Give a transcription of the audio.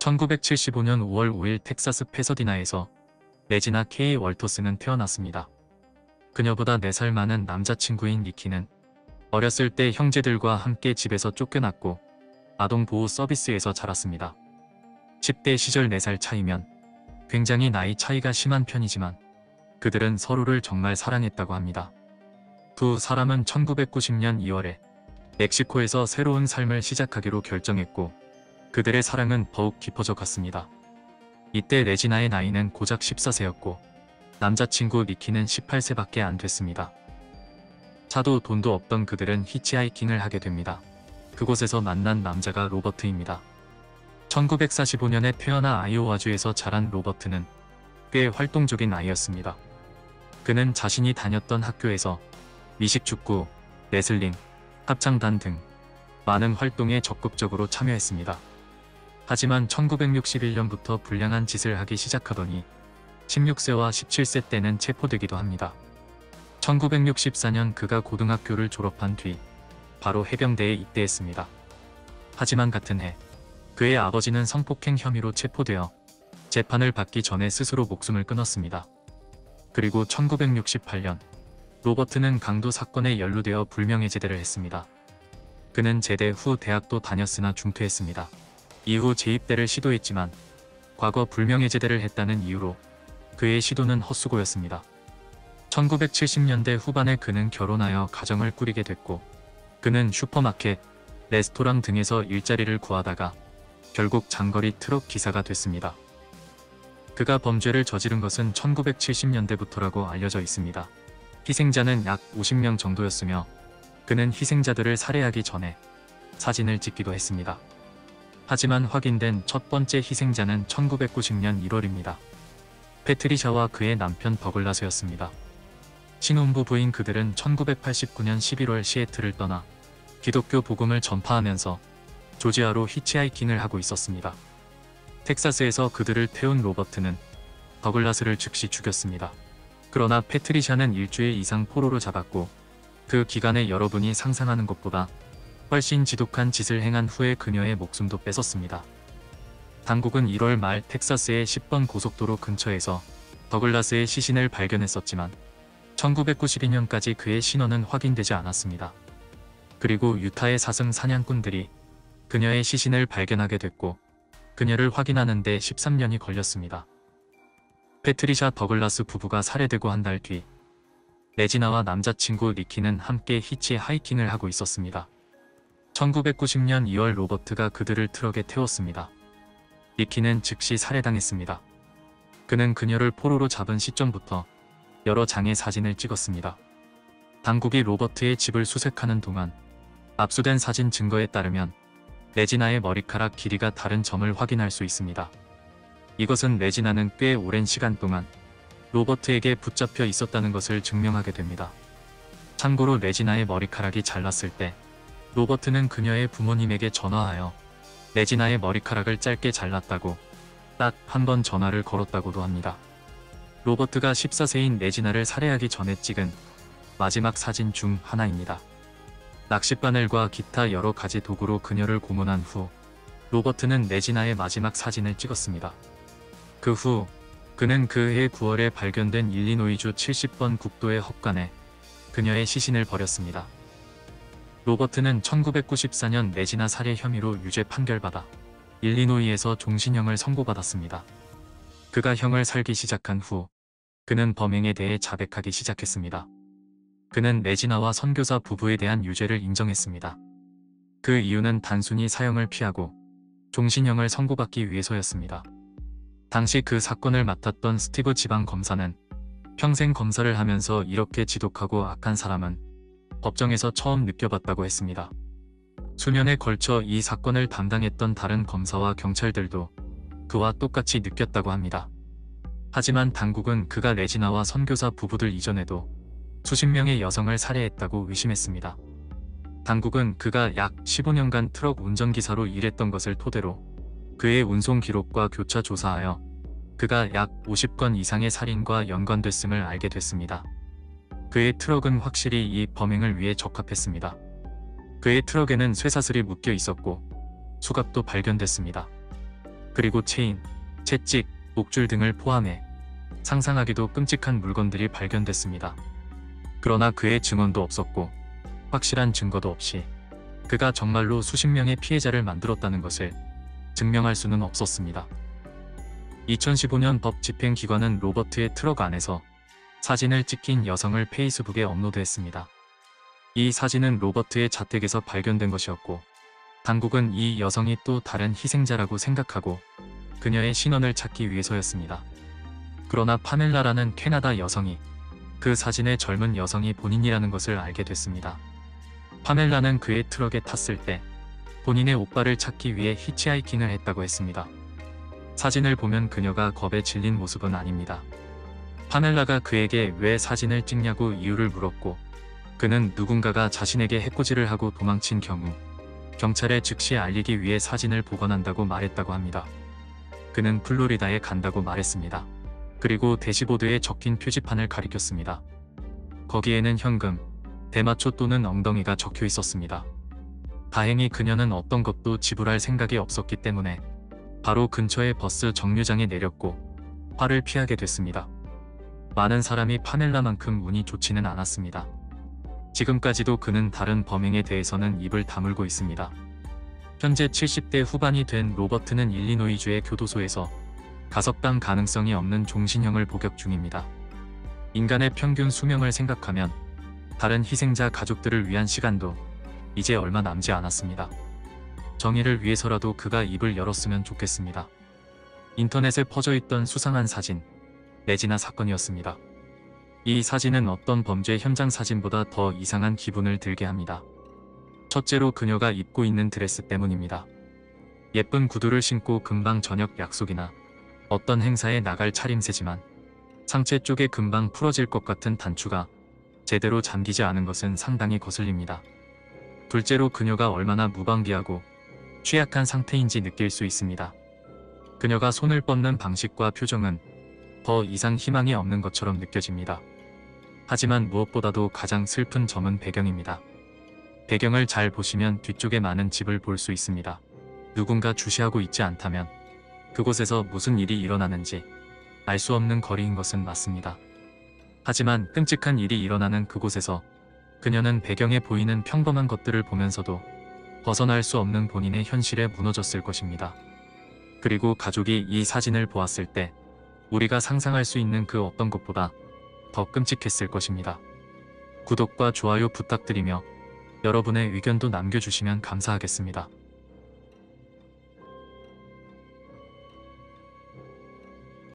1975년 5월 5일 텍사스 패서디나에서 레지나 K. 월터스는 태어났습니다. 그녀보다 4살 많은 남자친구인 니키는 어렸을 때 형제들과 함께 집에서 쫓겨났고 아동보호 서비스에서 자랐습니다. 10대 시절 4살 차이면 굉장히 나이 차이가 심한 편이지만 그들은 서로를 정말 사랑했다고 합니다. 두 사람은 1990년 2월에 멕시코에서 새로운 삶을 시작하기로 결정했고 그들의 사랑은 더욱 깊어져 갔습니다. 이때 레지나의 나이는 고작 14세였고 남자친구 니키는 18세밖에 안 됐습니다. 차도 돈도 없던 그들은 히치하이킹을 하게 됩니다. 그곳에서 만난 남자가 로버트입니다. 1945년에 태어나 아이오와주에서 자란 로버트는 꽤 활동적인 아이였습니다. 그는 자신이 다녔던 학교에서 미식축구, 레슬링, 합창단 등 많은 활동에 적극적으로 참여했습니다. 하지만 1961년부터 불량한 짓을 하기 시작하더니 16세와 17세 때는 체포되기도 합니다. 1964년 그가 고등학교를 졸업한 뒤 바로 해병대에 입대했습니다. 하지만 같은 해 그의 아버지는 성폭행 혐의로 체포되어 재판을 받기 전에 스스로 목숨을 끊었습니다. 그리고 1968년 로버트는 강도 사건에 연루되어 불명예제대를 했습니다. 그는 제대 후 대학도 다녔으나 중퇴했습니다. 이후 재입대를 시도했지만 과거 불명예제대를 했다는 이유로 그의 시도는 헛수고였습니다. 1970년대 후반에 그는 결혼하여 가정을 꾸리게 됐고 그는 슈퍼마켓, 레스토랑 등에서 일자리를 구하다가 결국 장거리 트럭 기사가 됐습니다. 그가 범죄를 저지른 것은 1970년대부터라고 알려져 있습니다. 희생자는 약 50명 정도였으며 그는 희생자들을 살해하기 전에 사진을 찍기도 했습니다. 하지만 확인된 첫 번째 희생자는 1990년 1월입니다. 패트리샤와 그의 남편 더글라스였습니다. 신혼부부인 그들은 1989년 11월 시애틀을 떠나 기독교 복음을 전파하면서 조지아로 히치하이킹을 하고 있었습니다. 텍사스에서 그들을 태운 로버트는 더글라스를 즉시 죽였습니다. 그러나 패트리샤는 일주일 이상 포로로 잡았고 그 기간에 여러분이 상상하는 것보다 훨씬 지독한 짓을 행한 후에 그녀의 목숨도 뺏었습니다. 당국은 1월 말 텍사스의 10번 고속도로 근처에서 더글라스의 시신을 발견했었지만 1992년까지 그의 신원은 확인되지 않았습니다. 그리고 유타의 사슴 사냥꾼들이 그녀의 시신을 발견하게 됐고 그녀를 확인하는 데 13년이 걸렸습니다. 패트리샤 더글라스 부부가 살해되고 한 달 뒤 레지나와 남자친구 니키는 함께 히치하이킹을 하고 있었습니다. 1990년 2월 로버트가 그들을 트럭에 태웠습니다. 니키는 즉시 살해당했습니다. 그는 그녀를 포로로 잡은 시점부터 여러 장의 사진을 찍었습니다. 당국이 로버트의 집을 수색하는 동안 압수된 사진 증거에 따르면 레지나의 머리카락 길이가 다른 점을 확인할 수 있습니다. 이것은 레지나는 꽤 오랜 시간 동안 로버트에게 붙잡혀 있었다는 것을 증명하게 됩니다. 참고로 레지나의 머리카락이 잘랐을 때 로버트는 그녀의 부모님에게 전화하여 레지나의 머리카락을 짧게 잘랐다고 딱 한 번 전화를 걸었다고도 합니다. 로버트가 14세인 레지나를 살해하기 전에 찍은 마지막 사진 중 하나입니다. 낚싯바늘과 기타 여러 가지 도구로 그녀를 고문한 후 로버트는 레지나의 마지막 사진을 찍었습니다. 그 후 그는 그해 9월에 발견된 일리노이주 70번 국도의 헛간에 그녀의 시신을 버렸습니다. 로버트는 1994년 레지나 살해 혐의로 유죄 판결받아 일리노이에서 종신형을 선고받았습니다. 그가 형을 살기 시작한 후 그는 범행에 대해 자백하기 시작했습니다. 그는 레지나와 선교사 부부에 대한 유죄를 인정했습니다. 그 이유는 단순히 사형을 피하고 종신형을 선고받기 위해서였습니다. 당시 그 사건을 맡았던 스티브 지방검사는 평생 검사를 하면서 이렇게 지독하고 악한 사람은 법정에서 처음 느껴봤다고 했습니다. 수년에 걸쳐 이 사건을 담당했던 다른 검사와 경찰들도 그와 똑같이 느꼈다고 합니다. 하지만 당국은 그가 레지나와 선교사 부부들 이전에도 수십 명의 여성을 살해했다고 의심했습니다. 당국은 그가 약 15년간 트럭 운전기사로 일했던 것을 토대로 그의 운송 기록과 교차 조사하여 그가 약 50건 이상의 살인과 연관됐음을 알게 됐습니다. 그의 트럭은 확실히 이 범행을 위해 적합했습니다. 그의 트럭에는 쇠사슬이 묶여 있었고 수갑도 발견됐습니다. 그리고 체인, 채찍, 목줄 등을 포함해 상상하기도 끔찍한 물건들이 발견됐습니다. 그러나 그의 증언도 없었고 확실한 증거도 없이 그가 정말로 수십 명의 피해자를 만들었다는 것을 증명할 수는 없었습니다. 2015년 법 집행기관은 로버트의 트럭 안에서 사진을 찍힌 여성을 페이스북에 업로드했습니다. 이 사진은 로버트의 자택에서 발견된 것이었고 당국은 이 여성이 또 다른 희생자라고 생각하고 그녀의 신원을 찾기 위해서였습니다. 그러나 파멜라라는 캐나다 여성이 그 사진의 젊은 여성이 본인이라는 것을 알게 됐습니다. 파멜라는 그의 트럭에 탔을 때 본인의 오빠를 찾기 위해 히치하이킹을 했다고 했습니다. 사진을 보면 그녀가 겁에 질린 모습은 아닙니다. 파멜라가 그에게 왜 사진을 찍냐고 이유를 물었고 그는 누군가가 자신에게 해코지를 하고 도망친 경우 경찰에 즉시 알리기 위해 사진을 복원한다고 말했다고 합니다. 그는 플로리다에 간다고 말했습니다. 그리고 대시보드에 적힌 표지판을 가리켰습니다. 거기에는 현금, 대마초 또는 엉덩이가 적혀 있었습니다. 다행히 그녀는 어떤 것도 지불할 생각이 없었기 때문에 바로 근처의 버스 정류장에 내렸고 화를 피하게 됐습니다. 많은 사람이 파멜라만큼 운이 좋지는 않았습니다. 지금까지도 그는 다른 범행에 대해서는 입을 다물고 있습니다. 현재 70대 후반이 된 로버트는 일리노이주의 교도소에서 가석방 가능성이 없는 종신형을 복역 중입니다. 인간의 평균 수명을 생각하면 다른 희생자 가족들을 위한 시간도 이제 얼마 남지 않았습니다. 정의를 위해서라도 그가 입을 열었으면 좋겠습니다. 인터넷에 퍼져있던 수상한 사진, 레지나 사건이었습니다. 이 사진은 어떤 범죄 현장 사진보다 더 이상한 기분을 들게 합니다. 첫째로 그녀가 입고 있는 드레스 때문입니다. 예쁜 구두를 신고 금방 저녁 약속이나 어떤 행사에 나갈 차림새지만 상체 쪽에 금방 풀어질 것 같은 단추가 제대로 잠기지 않은 것은 상당히 거슬립니다. 둘째로 그녀가 얼마나 무방비하고 취약한 상태인지 느낄 수 있습니다. 그녀가 손을 뻗는 방식과 표정은 더 이상 희망이 없는 것처럼 느껴집니다. 하지만 무엇보다도 가장 슬픈 점은 배경입니다. 배경을 잘 보시면 뒤쪽에 많은 집을 볼 수 있습니다. 누군가 주시하고 있지 않다면 그곳에서 무슨 일이 일어나는지 알 수 없는 거리인 것은 맞습니다. 하지만 끔찍한 일이 일어나는 그곳에서 그녀는 배경에 보이는 평범한 것들을 보면서도 벗어날 수 없는 본인의 현실에 무너졌을 것입니다. 그리고 가족이 이 사진을 보았을 때 우리가 상상할 수 있는 그 어떤 것보다 더 끔찍했을 것입니다. 구독과 좋아요 부탁드리며 여러분의 의견도 남겨주시면 감사하겠습니다.